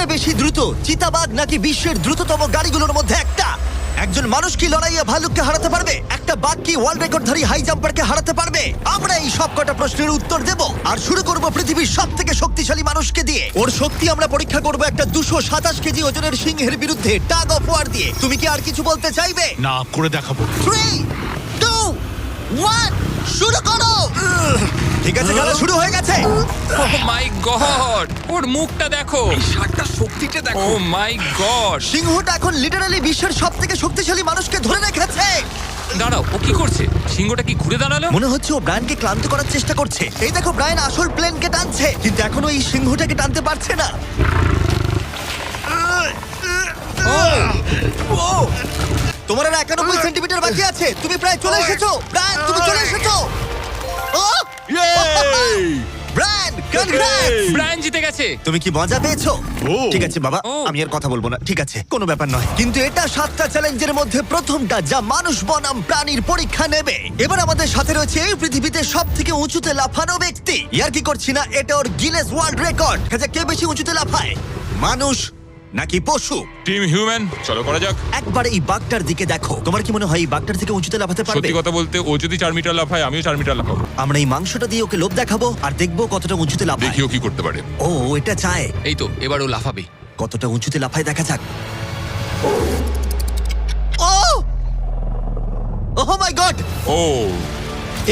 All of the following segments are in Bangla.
কে বেশি দ্রুত, চিতাবাঘ নাকি বিশ্বের দ্রুততম গাড়িগুলোর মধ্যে একটা? একজন মানুষ কি লড়াইয়ে ভালুককে হারাতে পারবে? একটা বাঘ কি ওয়ার্ল্ড রেকর্ডধারী হাই জাম্পারকে হারাতে পারবে? আমরা এই সব কটা প্রশ্নের উত্তর দেব, আর শুরু করব পৃথিবীর সবথেকে শক্তিশালী মানুষকে দিয়ে। ওর শক্তি আমরা পরীক্ষা করব একটা 227 কেজি ওজনের সিংহের বিরুদ্ধে টাগ অফ ওয়ার দিয়ে। তুমি কি আর কিছু বলতে চাইবে? না, করে দেখাবো। 3, 2, 1, শুরু করো। ঠিক আছে, খেলা শুরু হয়ে গেছে। ও মাই গড, ওর মুখটা দেখো। ষাটটা শক্তিটা ও মাই গড। সিংহটা এখন লিটারালি বিশ্বের সবথেকে শক্তিশালী মানুষকে ধরে রেখেছে। দাঁড়াও, ও কি করছে? সিংহটা কি ঘুরে দাঁড়ালো? মনে হচ্ছে ও ব্রায়ানকে ক্লান্ত করার চেষ্টা করছে। এই দেখো, ব্রায়ান আসল প্লেনকে টানছে, কিন্তু এখনো এই সিংহটাকে টানতে পারছে না। তোমার আর 91 সেন্টিমিটার বাকি আছে। তুমি প্রায় চলে এসেছো। ব্রায়ান, তুমি চলে এসেছো। ও ব্রায়ান, কনগ্রেটস! ব্রায়ান জিতে গেছে। তুমি কি মজা পেয়েছো? ও। ঠিক আছে বাবা, ও। আমি আর কথা বলবো না। ঠিক আছে, কোনো ব্যাপার নয়। কিন্তু এটা 7টা চ্যালেঞ্জের মধ্যে প্রথমটা যা মানুষ বনাম প্রাণীর পরীক্ষা নেবে। এবার আমাদের সাথে রয়েছে এই পৃথিবীতে সবথেকে উঁচুতে লাফানো ব্যক্তি। ইয়ার কি করছি না, এটা ওর গিনেস ওয়ার্ল্ড রেকর্ড। কে বেশি উঁচুতে লাফায়, মানুষ নাকি পশু? টিম হিউম্যান, চলো করা যাক। একবার এই বাঘটার দিকে দেখো। তোমার কি মনে হয় এই বাঘটার থেকে উঁচুতে লাফাতে পারবে? সত্যি কথা বলতে, ও যদি 4 মিটার লাফায়, আমিও 4 মিটার লাফাবো। আমরা এই মাংসটা দিয়ে ওকে লোভ দেখাবো আর দেখবো কতটা উঁচুতে লাফায়। দেখিও কি করতে পারে। ও এটা চায়। এই তো, এবার ও লাফাবে। কতটা উঁচুতে লাফায় দেখা যাক। ও ওহ মাই গড! ও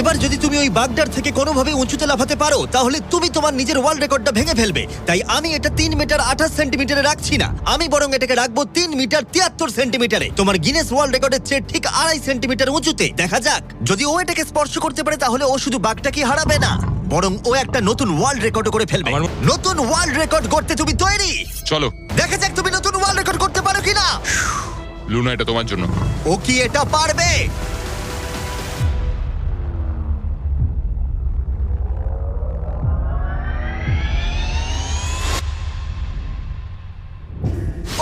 এবার যদি তুমি ওই বাগদার থেকে কোনোভাবে উঁচুতে লাফাতে পারো, তাহলে তুমি তোমার নিজের ওয়ার্ল্ড রেকর্ডটা ভেঙে ফেলবে। তাই আমি এটা 3 মিটার 28 সেন্টিমিটারে রাখছি না, আমি বরং এটাকে রাখবো 3 মিটার 73 সেন্টিমিটারে। তোমার গিনেস ওয়ার্ল্ড রেকর্ডের চেয়ে ঠিক 2.5 সেন্টিমিটার উঁচুতে। দেখা যাক, যদি ও এটাকে স্পর্শ করতে পারে, তাহলে ও শুধু বাঘটাকে হারাবে না, বরং ও একটা নতুন ওয়ার্ল্ড রেকর্ড করে ফেলবে। নতুন ওয়ার্ল্ড রেকর্ড করতে তুমি তৈরি? চলো। দেখা যাক তুমি নতুন ওয়ার্ল্ড রেকর্ড করতে পারো কিনা। লুনা, এটা তোমার জন্য। ও কি এটা পারবে?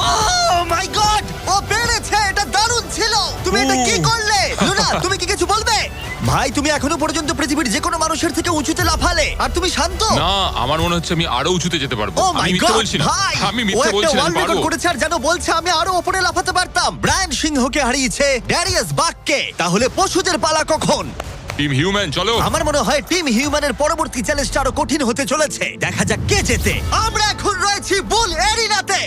Oh my God! ও পেরেছে! এটা দারুণ ছিল! তুমি এটা কি করলে? লুনা, তুমি কি কিছু বলবে? ভাই, তুমি এখনো পর্যন্ত পৃথিবীর যে কোনো মানুষের থেকে উঁচুতে লাফালে, আর তুমি শান্ত। না, আমার মনে হচ্ছে আমি আরো উঁচুতে যেতে পারবো। ও আমি মাই মিথ্যে গড, বলছি না। ভাই! আমি ও মিথ্যে একটা বলছি না, ওয়ার্ল্ড আমি রেকর্ড পারবো। করেছে, আর যেন বলছে আমি আরো উপরে লাফাতে পারতাম। ব্রায়ান সিংহকে হারিয়েছে ড্যারিয়াস বাককে। তাহলে পশুদের পালা কখন? টিম হিউম্যান, চলো। আমার মনে হয় টিম হিউম্যানের পরবর্তী চ্যালেঞ্জটা আরো কঠিন হতে চলেছে। দেখা যাক কে জেতে। আমরা এখন রয়েছি বুল এরিনাতে।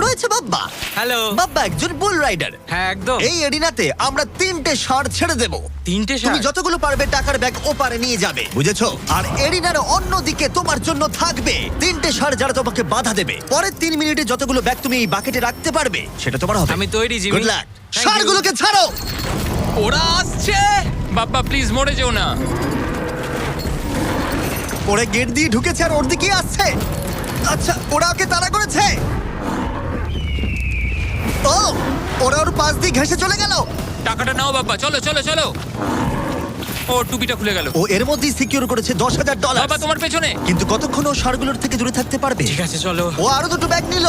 রয়েছে বাব্বা। হ্যালো। বাব্বা একজন বুল রাইডার। হ্যাঁ, একদম। এই এরিনাতে আমরা 3টে ষাঁড় ছেড়ে দেব। 3টে তুমি ষাঁড়? যতগুলো পারবে টাকার ব্যাগ ওপারে নিয়ে যাবে, বুঝেছো? আর এরিনার অন্যদিকে তোমার জন্য থাকবে 3টে ষাঁড় যারা তোমাকে বাধা দেবে। পরের 3 মিনিটে যতগুলো ব্যাগ তুমি এই বাকেটে রাখতে পারবে, সেটা তোমার হবে। আমি তৈরি, Jimmy. Good luck. Thank you. ষাঁড়গুলোকে ছাড়ো। ওরা আসছে। বাপ্পা, প্লিজ মরে যেও না। ওরা গেট দিয়ে ঢুকেছে আর ওর দিকেই আসছে। আচ্ছা, ওরা ওকে তাড়া করেছে। ও, ওরা ওর পাশ দিয়ে ঘেঁষে চলে গেল। টাকাটা নাও বাপ্পা, চলো চলো চলো। ও টুপিটা খুলে গেল। ও এর মধ্যেই সিকিউর করেছে $10,000। বাবা, তোমার পেছনে। কিন্তু কতক্ষণ ও ষাঁড়গুলোর থেকে দূরে থাকতে পারবে? ঠিক আছে, চলো। ও আরো 2টো ব্যাগ নিল।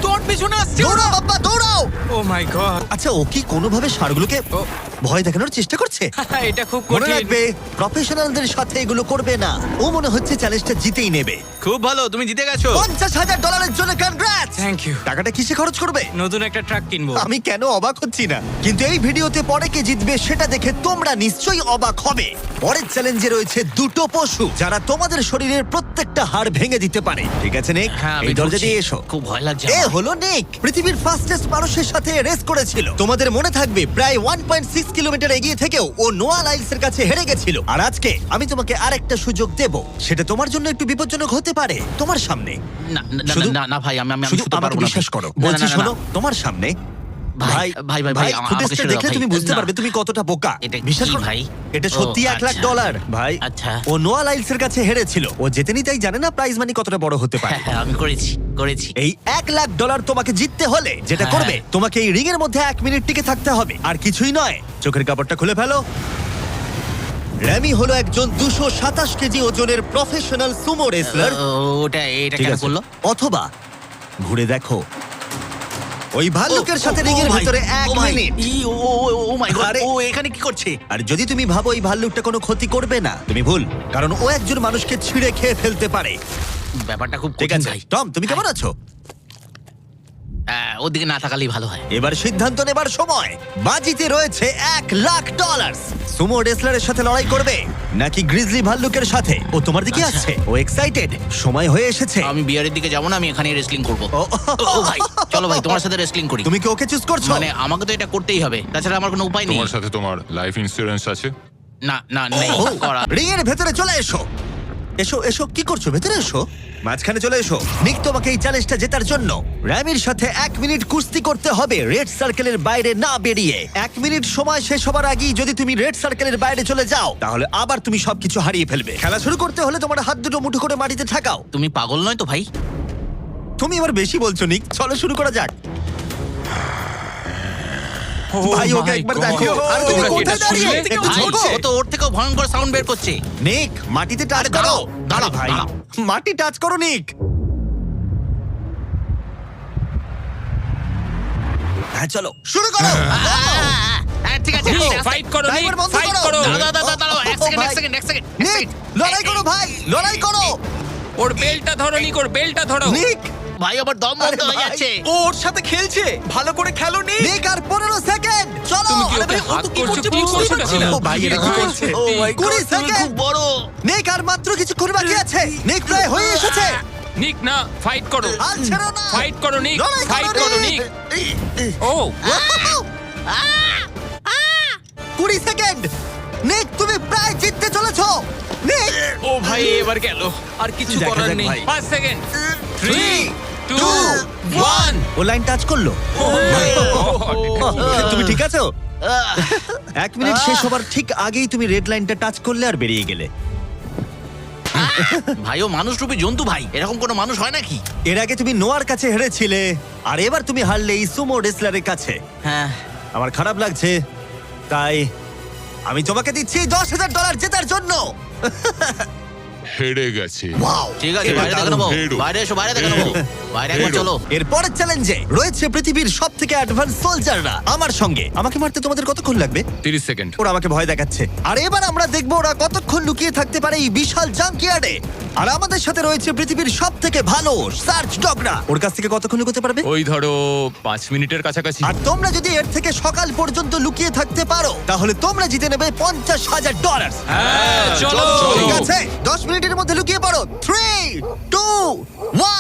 তোর পিছনে আসছে। দৌড়াও বাবা, দৌড়াও। ও মাই গড। আচ্ছা, ও কি কোনোভাবে ষাঁড়গুলোকে ও। ভয় দেখানোর চেষ্টা করছে? এটা খুব মনে কঠিন। রাখবে, প্রফেশনালদের সাথে এগুলো করবে না। ও মনে হচ্ছে চ্যালেঞ্জটা জিতেই নেবে। খুব ভালো, তুমি জিতে গেছো। $50,000 জন্য কনগ্রাটস। Thank you. টাকাটা কিসে খরচ করবে? নতুন একটা ট্রাক কিনবো। আমি কেন অবাক হচ্ছি না, কিন্তু এই ভিডিওতে পরে কে জিতবে সেটা দেখে তোমরা নিশ্চয়ই অবাক হবে। পরের চ্যালেঞ্জে রয়েছে 2টো পশু যারা তোমাদের শরীরের প্রত্যেকটা হাড় ভেঙে দিতে পারে। ঠিক আছে নিক, হ্যাঁ, আমি এই দরজা ঢুকছি। দিয়ে এসো। খুব ভয় লাগছে এ আমার। হলো নিক, পৃথিবীর ফাস্টেস্ট মানুষের সাথে রেস করেছিল। তোমাদের মনে থাকবে, প্রায় 1.6 কিলোমিটার এগিয়ে থেকেও ও নোয়া লাইলসের কাছে হেরে গেছিল। আর আজকে আমি তোমাকে আরেকটা সুযোগ দেব। সেটা তোমার জন্য একটু বিপজ্জনক হতে পারে। তোমার সামনে না না শুধু- না না ভাই, আমি শুধু শুতে আমাকে পারবো না। বিশ্বাস করো, না, না, বলছি না, না, শোনো, না। তোমার সামনে। ভাই, ভাই, ভাই, ভাই, আমাকে ফুটেজটা ছেড়ে দাও, দেখলে ভাই। তুমি বুঝতে না। পারবে তুমি কতটা বোকা। এটা বিশ্বাস কি করো ভাই? এটা সত্যি ও, $1,00,000 আচ্ছা। ভাই। আচ্ছা। ও নোয়া লাইলসের কাছে হেরেছিল। ও জেতেনি, তাই জানে না প্রাইজ মানি কতটা বড় হতে পারে। হ্যাঁ, হ্যাঁ, আমি করেছি। এই $1,00,000 তোমাকে জিততে হলে যেটা হ্যাঁ। করবে, তোমাকে এই রিং এর মধ্যে 1 মিনিট টিকে থাকতে হবে, আর কিছুই নয়। চোখের কাপড়টা খুলে ফেলো। র্যামি হলো একজন 227 কেজি ওজনের প্রফেশনাল সুমো রেসলার। এটা ঠিক কেন আছে, করলো? অথবা ঘুরে দেখো, ওই ভাল্লুকের সাথে ও, রিং এর ও ভাই, ভিতরে 1 ও ভাই, মিনিট। ও মাই গড, আরে- ও এখানে কি করছে? আর যদি তুমি ভাবো এই ভাল্লুকটা কোনো ক্ষতি করবে না, তুমি ভুল। কারণ ও একজন মানুষকে ছিঁড়ে খেয়ে ফেলতে পারে। ব্যাপারটা খুব ঠিক কঠিন আছে ভাই। টম, তুমি কেমন আছো? ওদিকে না তাকালেই ভালো হয়। এবার সিদ্ধান্ত নেবার সময়। বাজিতে রয়েছে $1,00,000। সুমো রেসলারের সাথে লড়াই করবে নাকি গ্রিজলি ভাল্লুকের সাথে? ও তোমার দিকে আচ্ছা। আসছে, ও এক্সাইটেড, সময় হয়ে এসেছে। আমি বিয়ারের দিকে যাবো না, আমি এখানে রেসলিং করবো। ও, ও ভাই, চলো ভাই, তোমার সাথে রেসলিং করি। তুমি কি ওকে চুজ করছো? মানে আমাকে তো এটা করতেই হবে, তাছাড়া আমার কোনো উপায় নেই। তোমার সাথে তোমার লাইফ ইন্স্যুরেন্স আছে? না না নেই করা। রিং এর ভেতরে চলে এসো। এসো এসো, কি করছো? ভেতরে এসো, মাঝখানে চলে এসো। নিক তোমাকে এই চ্যালেঞ্জটা জেতার জন্য র্যামির সাথে 1 মিনিট কুস্তি করতে হবে রেড সার্কেলের বাইরে না বেরিয়ে। 1 মিনিট সময় শেষ হবার আগেই যদি তুমি রেড সার্কেলের বাইরে চলে যাও তাহলে আবার তুমি সবকিছু হারিয়ে ফেলবে। খেলা শুরু করতে হলে তোমার হাত দুটো মুঠো করে মাটিতে ঠাকাও। তুমি পাগল নয় তো ভাই? তুমি এবার বেশি বলছো নিক, চলো শুরু করা যাক। ভাই ওকে my একবার God! দেখো। আর তুমি তোমরা কি কোথায় এটা দাঁড়িয়ে? শুনলে? একটু ভাই, ঝোঁকো। ও তো ওর থেকেও ভয়ঙ্কর সাউন্ড বের করছে। নিক মাটিতে টাচ আরে করো। দাঁড়াও, দাঁড়াও, আরে ভাই, দাঁড়াও। মাটি টাচ করো নিক। হ্যাঁ চলো শুরু করো। হ্যাঁ, ঠিক আছে, ঠিক আছে। ফাইট করো নিক, ড্রাইভার বন্ধ ফাইট করো। করো। দাঁড়াও, এক ও সেকেন্ড, ভাই। এক সেকেন্ড, এক সেকেন্ড, এক নিক সেকেন্ড। লড়াই করো ভাই, লড়াই করো। ওর বেলটা ধরো নিক, ওর বেলটা ধরো। নিক ভাই আবার দম বন্ধ আরে হয়ে ভাই। যাচ্ছে। ও ওর সাথে খেলছে, ভালো করে খেলো নি। নিক আর 15 সেকেন্ড চলো। তুমি কি আরে ওকে ভাই, ও হাত তো কি করছো? করছে কি বুঝতেই করছো পারছি না। না? ও ভাই এটা কি ভাই, করছে? সত্যি। ও ভাই 20 তুমি খুব সেকেন্ড। বড়। নিক আর মাত্র কিছুক্ষণ বাকি আছে। নিক প্রায় হয়ে এসেছে। নিক না, ফাইট করো। হাল ছেড়ো না। ফাইট করো নিক, লড়াই ফাইট করো নিক। ও 20 সেকেন্ড। নিক তুমি প্রায় জিততে চলেছো। নিক ও ভাই এবার গেল, আর কিছু দেখা করার যাক নেই। ভাই। 5 সেকেন্ড। 3, 2, 2, 1 ও লাইন টাচ করলো। তুমি ঠিক আছো? 1 মিনিট শেষ হবার ঠিক আগেই তুমি রেড লাইনটা টাচ করলে আর বেরিয়ে গেলে। ভাই ও মানুষ রূপী জন্তু ভাই, এরকম কোনো মানুষ হয় নাকি? এর আগে তুমি নোয়ার কাছে হেরেছিলে আর এবার তুমি হারলে এই সুমো রেসলারের কাছে। হ্যাঁ, আমার খারাপ লাগছে, তাই আমি তোমাকে দিচ্ছি $10,000 জেতার জন্য। হেরে গেছে। ওয়াও ঠিক আছে, এটা বাইরে দেখে দারুণ। নেবো। হেরো। বাইরে এসো, বাইরে দেখে নেবো। বাইরে একবার হেরো। চলো। এর পরের চ্যালেঞ্জে রয়েছে পৃথিবীর সবথেকে অ্যাডভান্স সোলজাররা আমার সঙ্গে। আমাকে মারতে তোমাদের কতক্ষণ লাগবে? 30 সেকেন্ড। ওরা আমাকে ভয় দেখাচ্ছে। আর এবার আমরা দেখবো ওরা কতক্ষণ লুকিয়ে থাকতে পারে এই বিশাল জাঙ্কিয়ার্ডে। আর আমাদের সাথে রয়েছে পৃথিবীর সবথেকে ভালো সার্চ ডগরা। ওর কাছ থেকে কতক্ষণ লুকোতে পারবে? ওই ধরো 5 মিনিটের কাছাকাছি। আর তোমরা যদি এর থেকে সকাল পর্যন্ত লুকিয়ে থাকতে পারো তাহলে তোমরা জিতে নেবে $50,000। হ্যাঁ, চলো। ঠিক আছে 10 মিনিটের মধ্যে লুকিয়ে পড়ো। 3, 2,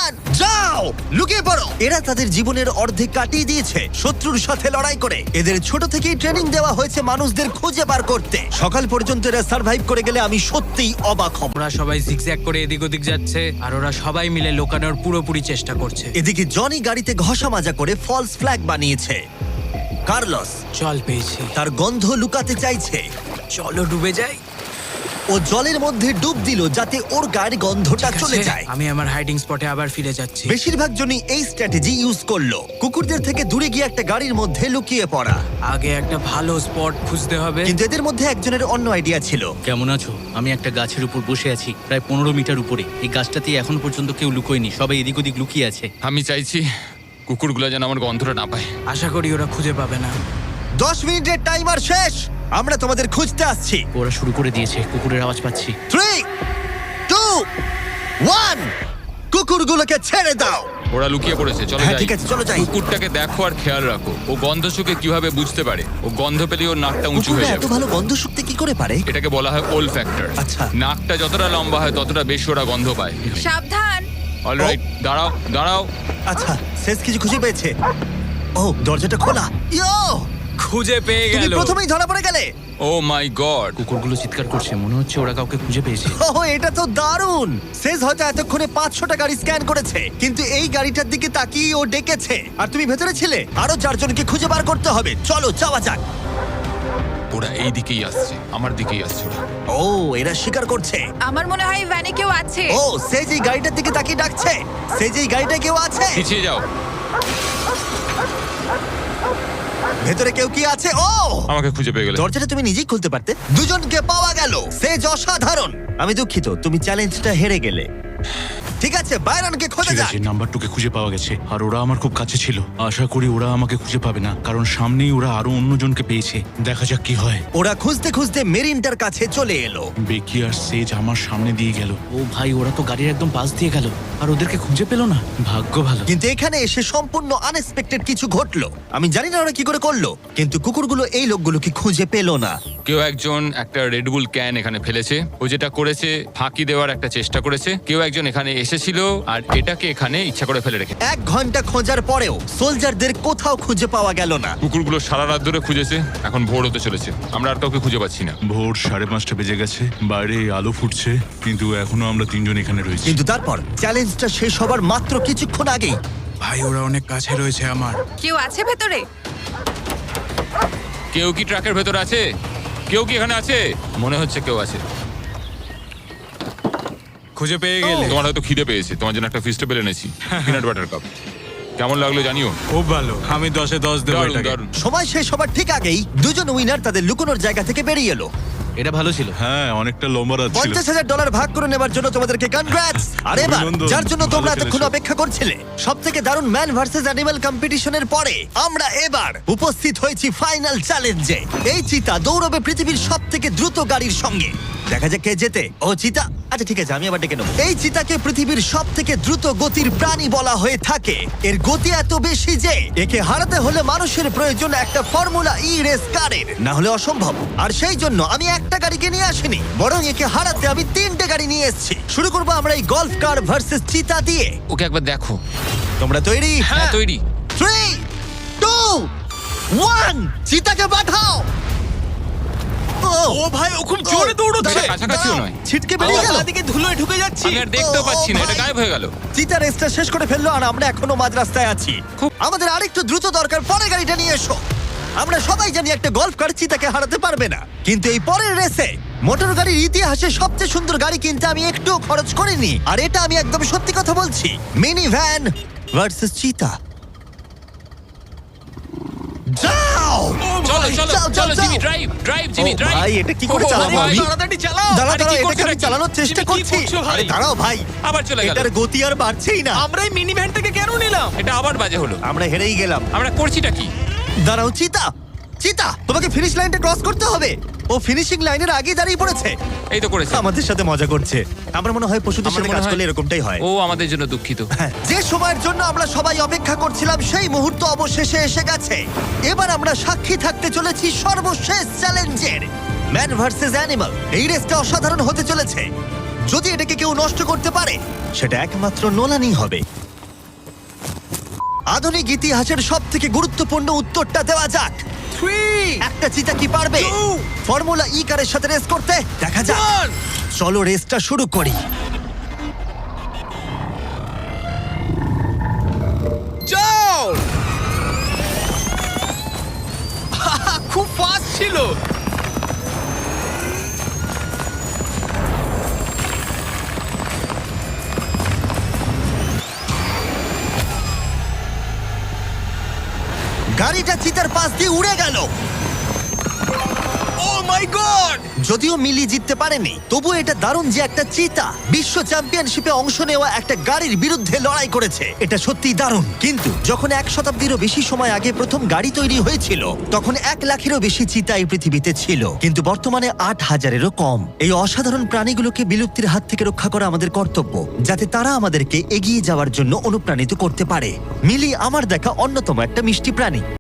1 যাও, লুকিয়ে পড়ো। এরা তাদের জীবনের অর্ধেক কাটিয়ে দিয়েছে শত্রুর সাথে লড়াই করে। এদের ছোট থেকেই ট্রেনিং দেওয়া হয়েছে মানুষদের খুঁজে বার করতে। সকাল পর্যন্ত এরা সার্ভাইভ করে গেলে আমি সত্যিই অবাক হব। ওরা সবাই জিগজ্যাগ করে এদিক ওদিক যাচ্ছে, আর ওরা সবাই মিলে লোকানোর পুরোপুরি চেষ্টা করছে। এদিকে জনি গাড়িতে ঘষা মাজা করে ফলস ফ্ল্যাগ বানিয়েছে। কার্লস জল পেয়েছি, তার গন্ধ লুকাতে চাইছে। চলো ডুবে যাই। ও জলের মধ্যে ডুব দিল যাতে ওর গায়ের গন্ধটা ঠিক চলে আছে, যায়। আমি আমার হাইডিং স্পটে আবার ফিরে যাচ্ছি। বেশিরভাগ জনই এই স্ট্র্যাটেজি ইউজ করলো, কুকুরদের থেকে দূরে গিয়ে একটা গাড়ির মধ্যে লুকিয়ে পড়া। আগে একটা ভালো স্পট খুঁজতে হবে। কিন্তু এদের মধ্যে একজনের অন্য আইডিয়া ছিল। কেমন আছো? আমি একটা গাছের উপর বসে আছি, প্রায় 15 মিটার উপরে। এই গাছটাতে এখন পর্যন্ত কেউ লুকোয়নি, সবাই এদিক ওদিক লুকিয়ে আছে। আমি চাইছি কুকুরগুলো যেন আমার গন্ধটা না পায়। আশা করি ওরা খুঁজে পাবে না। 10 মিনিটের টাইমার শেষ, আমরা তোমাদের খুঁজতে আসছি। ওরা শুরু করে দিয়েছে, কুকুরের আওয়াজ পাচ্ছি। 3, 2, 1 কুকুরগুলোকে ছেড়ে দাও। ওরা লুকিয়ে পড়েছে, চলো হ্যাঁ যাই। ঠিক আছে চলো যাই। কুকুরটাকে দেখো আর খেয়াল রাখো। ও গন্ধ শুকে কিভাবে বুঝতে পারে? ও গন্ধ পেলে ওর নাকটা উঁচু কুকুররা হয়ে এত যাবে। ভালো গন্ধ শুকতে কি করে পারে? এটাকে বলা হয় ওল ফ্যাক্টর। আচ্ছা। নাকটা যতটা লম্বা হয় ততটা বেশি ওরা গন্ধ পায়। সাবধান। অলরাইট, দাঁড়াও দাঁড়াও। আচ্ছা শেষ কিছু খুঁজে পেয়েছে। ও দরজাটা খোলা। ইয়ো খুঁজে পেয়ে তুমি গেল। প্রথমেই ধরা পড়ে গেলে। ও মাই গড। কুকুরগুলো চিৎকার করছে, মনে হচ্ছে ওরা কাউকে খুঁজে পেয়েছে। ওহ এটা তো দারুণ। সেজ হয়তো এতক্ষণে 500টা গাড়ি স্ক্যান করেছে, কিন্তু এই গাড়িটার দিকে তাকিয়ে ও ডেকেছে। আর তুমি ভেতরে ছিলে। আরো 4 জনকে খুঁজে বার করতে হবে। চলো যাওয়া যাক। ওরা এই দিকেই আসছে, আমার দিকেই আসছে ওরা। ও এরা স্বীকার করছে। আমার মনে হয় ভ্যানে কেউ আছে। ও সেজ এই গাড়িটার দিকে তাকিয়ে ডাকছে। সেজ এই গাড়িটা কেউ আছে? পিছিয়ে যাও। ভেতরে কেউ কি আছে? ও আমাকে খুঁজে পেয়ে গেলে। দরজাটা তুমি নিজেই খুলতে পারতে। দুজনকে পাওয়া গেল। সেজ অসাধারণ। আমি দুঃখিত, তুমি চ্যালেঞ্জটা হেরে গেলে। ঠিক আছে বাইরনকে খোঁজা ঠিক যাক। আছে, নাম্বার 2 কে খুঁজে পাওয়া গেছে আর ওরা আমার খুব কাছে ছিল। আশা করি ওরা আমাকে খুঁজে পাবে না, কারণ সামনেই ওরা আরো অন্যজনকে পেয়েছে। দেখা যাক কি হয়। ওরা খুঁজতে খুঁজতে মেরিনটার কাছে চলে এলো। বেকি আর সেজ আমার সামনে দিয়ে গেল। ও ভাই, ওরা তো গাড়ির একদম পাশ দিয়ে গেল আর ওদেরকে খুঁজে পেলো না। ভাগ্য ভালো। কিন্তু এখানে এসে সম্পূর্ণ আনএক্সপেক্টেড কিছু ঘটলো। আমি জানি না ওরা কি করে করলো, কিন্তু কুকুরগুলো এই লোকগুলোকে খুঁজে পেলো না। কেউ একজন একটা রেডবুল ক্যান এখানে ফেলেছে, ও যেটা করেছে ফাঁকি দেওয়ার একটা চেষ্টা করেছে। কেউ একজন এখানে এসেছিল আর এটাকে এখানে ইচ্ছা করে ফেলে রেখে। 1 ঘন্টা খোঁজার পরেও সোলজারদের কোথাও খুঁজে পাওয়া গেল না। কুকুরগুলো সারা রাত ধরে খুঁজেছে, এখন ভোর হতে চলেছে, আমরা আর কাউকে খুঁজে পাচ্ছি না। ভোর 5:30 বেজে গেছে, বাইরে আলো ফুটছে, কিন্তু এখনো আমরা 3 জন এখানে রয়েছি। কিন্তু তারপর চ্যালেঞ্জটা শেষ হবার মাত্র কিছুক্ষণ আগেই ভাই ওরা অনেক কাছে রয়েছে আমার। কেউ আছে ভেতরে? কেউ কি ট্রাকের ভেতর আছে? কেউ কি এখানে আছে? মনে হচ্ছে কেউ আছে। খুঁজে পেয়ে গেলে তোমার হয়তো খিদে পেয়েছে, তোমার জন্য একটা ফিস্টেবল এনেছি, পিনাট বাটার কাপ। কেমন লাগলো জানিও। খুব ভালো, আমি 10-এ 10 দেবো দারুণ এটাকে। দারুণ। সময় শেষ হবার ঠিক আগেই দুজন উইনার তাদের লুকোনোর জায়গা থেকে বেরিয়ে এলো। এটা ভালো ছিল। হ্যাঁ, অনেকটা লম্বা রাত ছিল। $50,000 ভাগ করে নেবার জন্য তোমাদেরকে কনগ্রাটস। আর এবার অভিনন্দন, যার জন্য তোমরা ভালো এতক্ষণ খেলেছো। অপেক্ষা করছিলে, সবথেকে দারুণ ম্যান ভার্সেস অ্যানিমাল কম্পিটিশনের পরে আমরা এবার উপস্থিত হয়েছি ফাইনাল চ্যালেঞ্জে। এই চিতা দৌড়বে পৃথিবীর সবথেকে দ্রুত গাড়ির সঙ্গে। দেখা যাক কে জেতে। ও চিতা, আচ্ছা ঠিক আছে, আমি আবার ডেকে নেবো। এই চিতাকে পৃথিবীর সবথেকে দ্রুত গতির প্রাণী বলা হয়ে থাকে। এর গতি এত বেশি যে একে হারাতে হলে মানুষের প্রয়োজন একটা ফর্মুলা ই রেস কারের, না হলে অসম্ভব। আর সেই জন্য আমি একটা গাড়িকে নিয়ে আসিনি, বরং একে হারাতে আমি 3টে গাড়ি নিয়ে এসেছি। শুরু করবো আমরা এই গলফ কার ভার্সেস চিতা দিয়ে। ওকে একবার দেখো। তোমরা তৈরি? হ্যাঁ তৈরি। 3, 2, 1, চিতাকে পাঠাও। ও ভাই, ও খুব জোরে দৌড়চ্ছে। দাঁড়াও, কাছাকাছিও দাঁড়াও, নয়। ছিটকে বেরিয়ে গেল। দিকে ধুলোয় ঢুকে যাচ্ছি। আমি আর দেখতেও পাচ্ছি না, এটা ভাই। গায়েব হয়ে গেল। চিতা রেসটা শেষ করে ফেললো আর আমরা এখনো মাঝ রাস্তায় আছি। আমাদের আরেকটু দ্রুত দরকার, পরের গাড়িটা নিয়ে এসো। আমরা সবাই জানি একটা গলফ কার চিতাকে হারাতে পারবে না, কিন্তু এই পরের রেসে মোটর গাড়ির ইতিহাসে সবচেয়ে সুন্দর গাড়ি কিনতে আমি একটুও খরচ করিনি। আর এটা আমি একদম সত্যি কথা বলছি। মিনি ভ্যান ভার্সেস চিতা। যাও! চলো চলো যাও, যাও, চলো জিমি, যাও। ড্রাইভ ড্রাইভ জিমি, ও ড্রাইভ। ভাই, এটা কি করে ও চালাবো ভাই, আমি? তাড়াতাড়ি চালাও। দাঁড়াও, আরে দাঁড়াও, কি এটাকে করছো আমি নাকি? চালানোর চেষ্টা তুমি কি করছি। করছো ভাই? আরে দাঁড়াও ভাই, আবার চলে গেল। এটার গতি আর বাড়ছেই না। আমরা এই মিনি ভ্যানটাকে কেন নিলাম? এটা আবার বাজে হলো। আমরা হেরেই গেলাম। আমরা করছিটা কি? দাঁড়াও চিতা, চিতা, তোমাকে ফিনিশ লাইনটা ক্রস করতে হবে। ও ফিনিশিং লাইনের আগে দাঁড়িয়ে পড়েছে। এই তো করেছে। আমাদের সাথে মজা করছে। আমার মনে হয় পশুদের আমার সাথে মনে কাজ হয়- করলে এরকমটাই হয়। ও আমাদের জন্য দুঃখিত। হ্যাঁ, যে সময়ের জন্য আমরা সবাই অপেক্ষা করছিলাম সেই মুহূর্ত অবশেষে এসে গেছে। এবার আমরা সাক্ষী থাকতে চলেছি সর্বশেষ চ্যালেঞ্জের, ম্যান ভার্সেস অ্যানিমাল। এই রেসটা অসাধারণ হতে চলেছে। যদি এটাকে কেউ নষ্ট করতে পারে, সেটা একমাত্র নোলানই হবে। আধুনিক ইতিহাসের সবথেকে গুরুত্বপূর্ণ উত্তরটা দেওয়া যাক। 3, একটা চিতা কি পারবে 2, ফর্মুলা ই কারের সাথে রেস করতে? দেখা যাক। 1। চলো রেসটা শুরু করি। যাও। খুব ফাস্ট ছিল। গাড়িটা চিতার পাশ দিয়ে উড়ে গেল। ও মাই গড! যদিও মিলি জিততে পারেনি, তবু এটা দারুণ যে একটা চিতা বিশ্ব চ্যাম্পিয়নশিপে অংশ নেওয়া একটা গাড়ির বিরুদ্ধে লড়াই করেছে। এটা সত্যিই দারুণ। কিন্তু যখন 1 শতাব্দীরও বেশি সময় আগে প্রথম গাড়ি তৈরি হয়েছিল, তখন 1 লাখেরও বেশি চিতা এই পৃথিবীতে ছিল, কিন্তু বর্তমানে 8,000-এরও কম। এই অসাধারণ প্রাণীগুলোকে বিলুপ্তির হাত থেকে রক্ষা করা আমাদের কর্তব্য, যাতে তারা আমাদেরকে এগিয়ে যাওয়ার জন্য অনুপ্রাণিত করতে পারে। মিলি আমার দেখা অন্যতম একটা মিষ্টি প্রাণী।